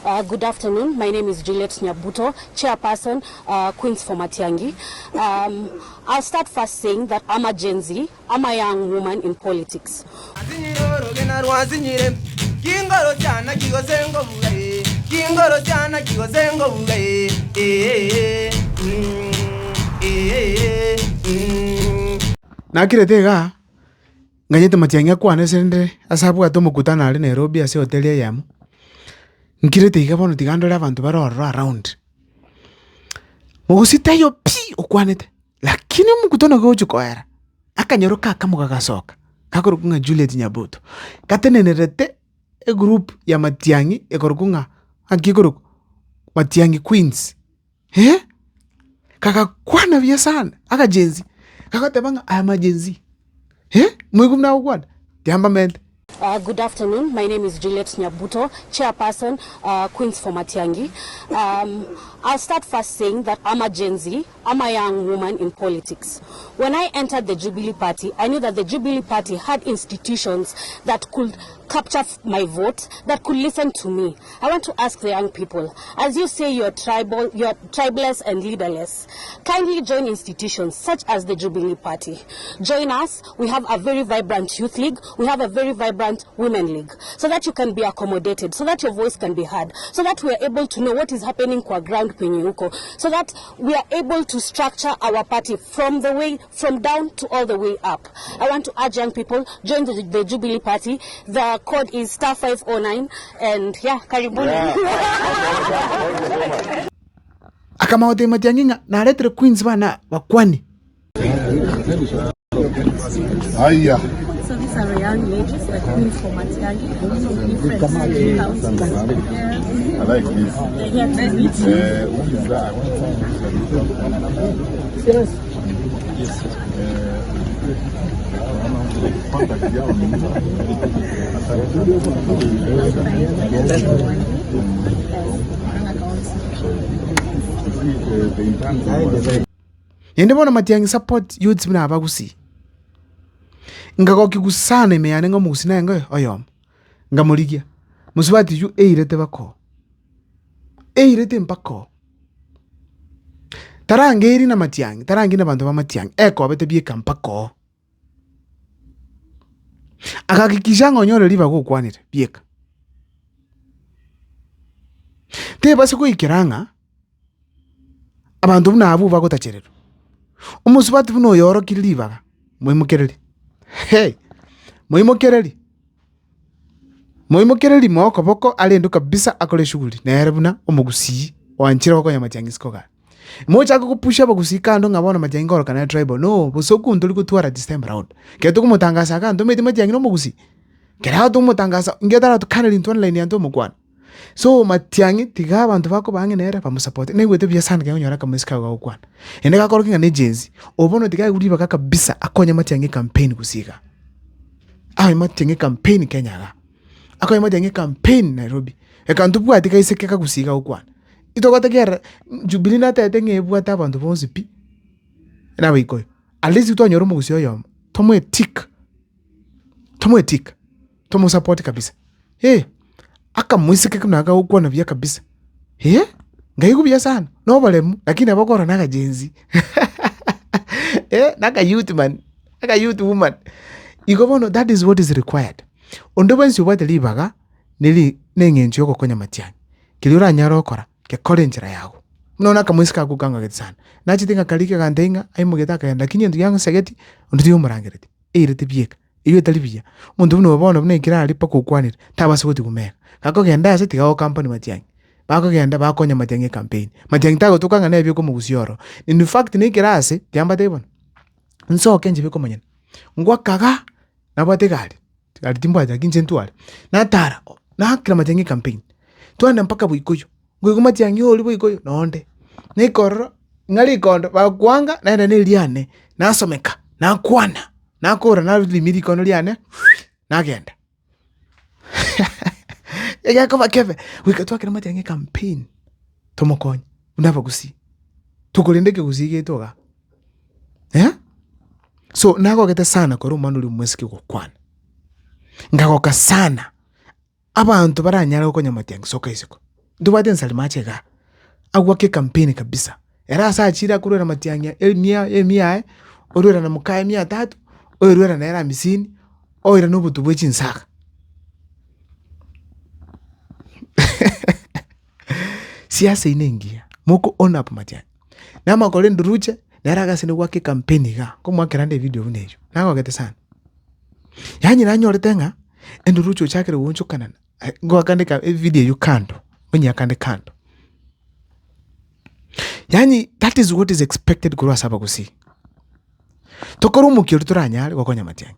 Good afternoon. My name is Juliet Nyabuto, Chairperson, Queens for Matiang'i. I'll start first saying that I'm a Gen Z. I'm a young woman in politics. Nakirete nganyete Matiang'i akwane sende asabu atomukutana ali Nairobi ase hoteli ya yamu. Nkirete bono tigandora abantu baroro around. Mugusitayo pi okwanete. Lakini mukutano gochukoera. Akanyoroka akamuka gasoka. Kakorukunga Juliet Nyabuto. Katenenerete group ya Matiang'i ekorukunga akikoruku Matiang'i Queens. Kakakwana bya sana. Aka Gen Z. Kakatebanga ama Gen Z. Mwigumna ukwana. Tiamba mente. Good afternoon. My name is Juliet Nyabuto, Chairperson, Queens for Matiang'i. I'll start first saying that I'm a Gen Z. I'm a young woman in politics. When I entered the Jubilee Party, I knew that the Jubilee Party had institutions that could capture my vote, that could listen to me. I want to ask the young people, as you say you're tribeless and leaderless, kindly join institutions such as the Jubilee Party. Join us. We have a very vibrant youth league. We have a very vibrant women league, so that you can be accommodated, so that your voice can be heard, so that we are able to know what is happening kwa ground penye huko, so that we are able to structure our party from down to all the way up. I want to urge young people, join the Jubilee Party. The code is *509 and karibuni. Akamaote Matiang'i na letre Queens bana wakwani. Aya. So these are young ladies that Queens for Matiang'i. I like this. What is that? Yende bona Matiang'i support youths bina abagusi. Ngagoki gusana imeyane ngo musina ngo oyom. Ngamurigia. Musubati yu eirete bako. Eirete mpako. Tarangeri na Matiang'i, tarangi na bantu ba Matiang'i. Eko abete bieka mpako. Akakikisha ngonyore liba gukwanire bieka. Te base ko ikiranga. Abantu buna abu bagotacherero. Umusubati buno yoro kilibaga. Mwimukereri. Mwimukereri moko boko alendo kabisa akole shughuli. Nerebuna omugusi wanchira wako ya Matiang'i sikoga. Moja kukupusha bagusi kando ngabona Matiang'i ngoro kana tribal. No, bosoku ndoli kutwara this time round. Keto kumutangasa kando meti Matiang'i no mugusi. Kera to mutangasa ngedara to kanali ntwana line yanto mukwana. So Matiang'i tiga abantu bako bange nera bamusupport. Ne wete bya sana kanyora kamusika ga ukwana. Ende gakoro kinga ne Genzi. Obono tiga uri baka kabisa akonya Matiang'i campaign kusika. Matiang'i campaign Kenya ga. Akonya Matiang'i campaign Nairobi. Ekantu bwa tiga isekeka kusika ukwana. Itokota kera Jubilee na tete ngebwa abantu bonse pi. Na bikoyo. At least utonyoro mugusi oyom. Tomo etik. Tomo support kabisa. Aka mwisike kunaga ukwana bya kabisa. Ngaiku bya sana. No balemu lakini abakora naga Genzi. Naga youth man. Naga youth woman. Ikobono that is what is required. Ondobensi ubate libaga nili nengenzi yoko konya Matiang'i. Kiliura nyaro okora ke kolenjira yago. Nona kamwisika kuganga getsana. Nachitinga kalike gandenga aimugeta kayanda kinyendu yang segeti ondiyo murangereti. Eirete bieka. Iyo talibia. Mundu buno bono bune kira ali pako kwanira. Tabase kuti kumeka. Kako genda ase tiga company Matiang'i. Bako genda bakonya Matiang'i campaign. Matiang'i tago tukanga nebyo ko mugusioro. In fact ni kira ase tiamba tebona. Nso kenje biko manyana. Ngwa kaga nabategali. Ali timba ya kinjentwale. Na tara. Na kira Matiang'i campaign. Tuanda mpaka buikoyo. Ngwe Matiang'i oli buikoyo nonde. Nikoro ngali kondo bakwanga naenda niliane. Nasomeka. Na kwana. Nakora na limiti kono liane. Nagenda. Ega kama keve. Wikatwa kira Matiang'i campaign. Tomokonyi. Unava gusi. Tukolendeke gusige toga. So nago gete sana koro manuli mwesike kwana. Ngagoka sana. Abantu baranyara konya Matiang'i soka isiko. Ndubate nsalimache ga. Agwake campaign kabisa. Era saa chira kurwera Matiang'i mia orwera na mukae 300 orwera na era 50 oira n'obutu bw'ekinsaka. Siasa inengia moko on up Matiang'i nama kole nduruche nera gasene gwake campaign ga ko mwakirande video bunejo nago gete sana yanyi nanyorete nga enduruche chakere woncho kanana ngo akandika video you kando munya kande kando. Yani that is what is expected kurwa saba kusi tokoro mukiro turanyale gokonya Matiang'i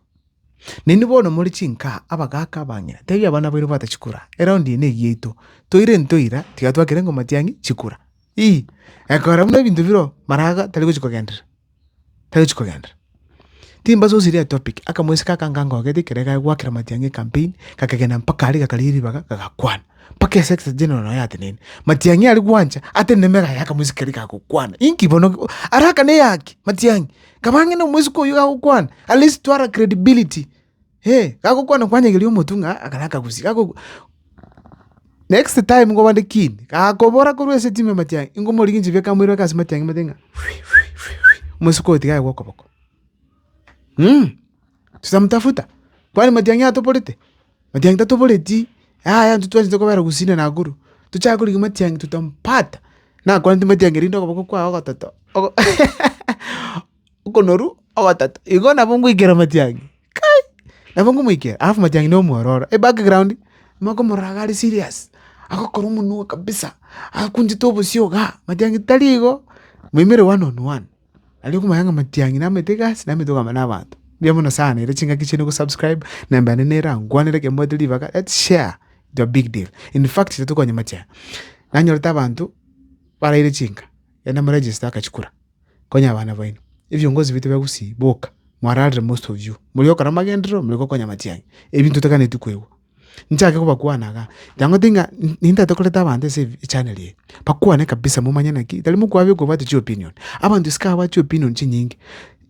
nini bono muri chinka abagaka banyira tebi abana bwiro batachikura around ine gito toire ntoira tigatwakire ngo Matiang'i chikura ekora muna bintu biro maraga tali chikogendera timba so siria topic akamwese kakanganga ogete kereka gwakira Matiang'i campaign kakagena mpaka ali kakaliri baga kakakwana pake sex general no yate nini Matiang'i ali gwanja ate nemera yakamwese kereka kokwana inki bono araka ne yake Matiang'i kabange no mwese ko yuga kokwana at least twara credibility kakokwana kwanyegeli omotunga akalaka kusi kako next time ngo bande kini kakobora kurwese time Matiang'i ingo mori kinji beka mwiro kasi Matiang'i matenga mwese ko tigaye gwokoboko tutamtafuta kwani Matiang'i atoporete Matiang'i tatoporeti aya tutwaje kubera gusina na guru tuchakuri Matiang'i tutampata na kwani Matiang'i rindo koboko kwa ogatoto ukonoru ogatoto igona bongo igera Matiang'i kai na bongo muikera afu Matiang'i no muororo background mako moragari serious akokoro munu kabisa akunji tobo sioga Matiang'i taligo mwimere 1-on-1 aliko mayanga Matiang'i na metegas na metoga manabantu biamono sana ile chinga kichene ku subscribe na mbane nera ngwanire ke modeli baka let's share the big deal. In fact tutokonya Matiang'i nanyorita abantu para ile chinga yana register akachukura konya abana baino ivyongozi bitu byagusi boka mwarare most of you mulioka namagendro muliko konya Matiang'i ebintu takane tukwewa nchake kuba kuanaga dango tinga ninda tokoleta abantu save channel ye pakuane kabisa mumanyana ki talimu kwabe ko bati opinion abantu ska bati opinion chinyingi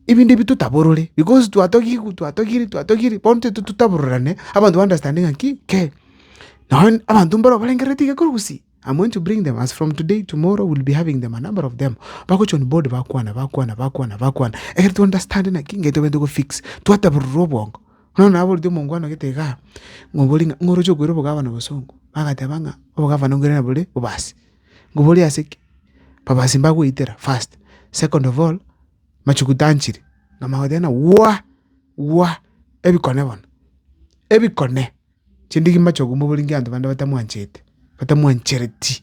ibindi bitu taborole because tuatokiri ponte tutabororane abantu understanding ki ke now abantu mbaro balengeretika kurusi. I'm going to bring them as from today tomorrow we'll be having them a number of them bako on board bakwana to understand na kinge to go fix to ataborobongo no abo dio mongwana getega ngobolinga ngorojo gwero bogava na bosongo bagatabanga bogava no ngere na bole bobasi ngoboli asiki babasi mbago itera fast. Second of all machukutanchiri na mahodena wa ebikone chindigi machogo mobolinga andu banda batamwanchereti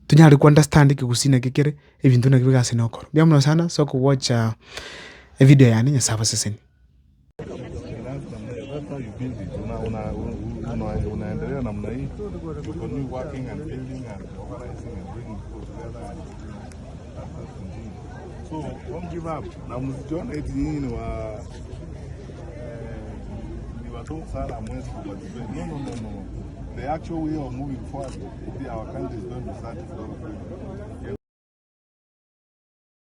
tunyali ku understand ke kusina kekere ebintu na kibigase nokoro biamuno sana so ku watch a video yani nyasaba seseni unaendelea namna hii continue working and building and organizing and bringing people together so don't give up na msijione eti nyinyi ni watu sana mwezi kubadilika no the actual way of moving forward our country is going to start